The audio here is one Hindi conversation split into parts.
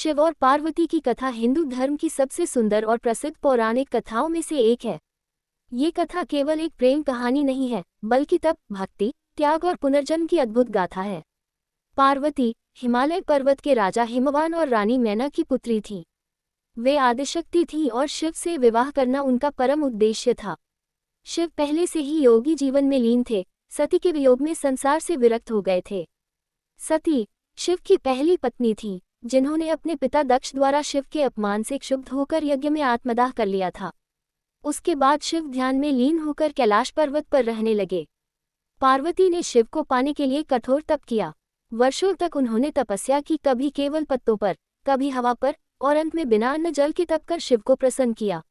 शिव और पार्वती की कथा हिंदू धर्म की सबसे सुंदर और प्रसिद्ध पौराणिक कथाओं में से एक है। ये कथा केवल एक प्रेम कहानी नहीं है, बल्कि तप, भक्ति, त्याग और पुनर्जन्म की अद्भुत गाथा है। पार्वती हिमालय पर्वत के राजा हिमवान और रानी मैना की पुत्री थी। वे आदिशक्ति थीं और शिव से विवाह करना उनका परम उद्देश्य था। शिव पहले से ही योगी जीवन में लीन थे, सती के वियोग में संसार से विरक्त हो गए थे। सती शिव की पहली पत्नी थी, जिन्होंने अपने पिता दक्ष द्वारा शिव के अपमान से क्षुब्ध होकर यज्ञ में आत्मदाह कर लिया था। उसके बाद शिव ध्यान में लीन होकर कैलाश पर्वत पर रहने लगे। पार्वती ने शिव को पाने के लिए कठोर तप किया। वर्षों तक उन्होंने तपस्या की, कभी केवल पत्तों पर, कभी हवा पर, और अंत में बिना अन्न जल के तप कर शिव को प्रसन्न किया।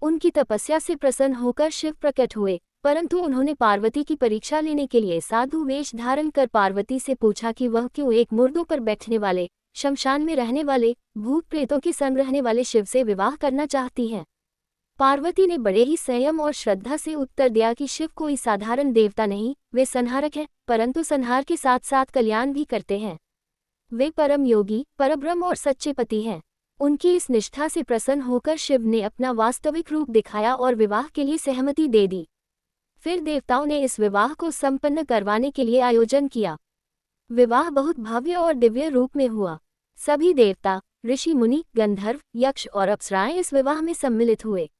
उनकी तपस्या से प्रसन्न होकर शिव प्रकट हुए, परंतु उन्होंने पार्वती की परीक्षा लेने के लिए साधु वेश धारण कर पार्वती से पूछा कि वह क्यों एक मुर्दों पर बैठने वाले, शमशान में रहने वाले, भूत प्रेतों के संग रहने वाले शिव से विवाह करना चाहती हैं। पार्वती ने बड़े ही संयम और श्रद्धा से उत्तर दिया कि शिव कोई साधारण देवता नहीं, वे संहारक हैं, परंतु संहार के साथ साथ कल्याण भी करते हैं। वे परम योगी, परब्रह्म और सच्चे पति हैं। उनकी इस निष्ठा से प्रसन्न होकर शिव ने अपना वास्तविक रूप दिखाया और विवाह के लिए सहमति दे दी। फिर देवताओं ने इस विवाह को संपन्न करवाने के लिए आयोजन किया। विवाह बहुत भव्य और दिव्य रूप में हुआ। सभी देवता, ऋषि मुनि, गंधर्व, यक्ष और अप्सराएं इस विवाह में सम्मिलित हुए।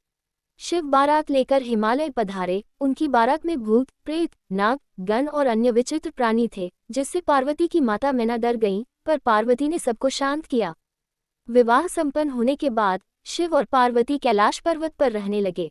शिव बारात लेकर हिमालय पधारे। उनकी बारात में भूत, प्रेत, नाग, गण और अन्य विचित्र प्राणी थे, जिससे पार्वती की माता मैना डर गईं, पर पार्वती ने सबको शांत किया। विवाह संपन्न होने के बाद शिव और पार्वती कैलाश पर्वत पर रहने लगे।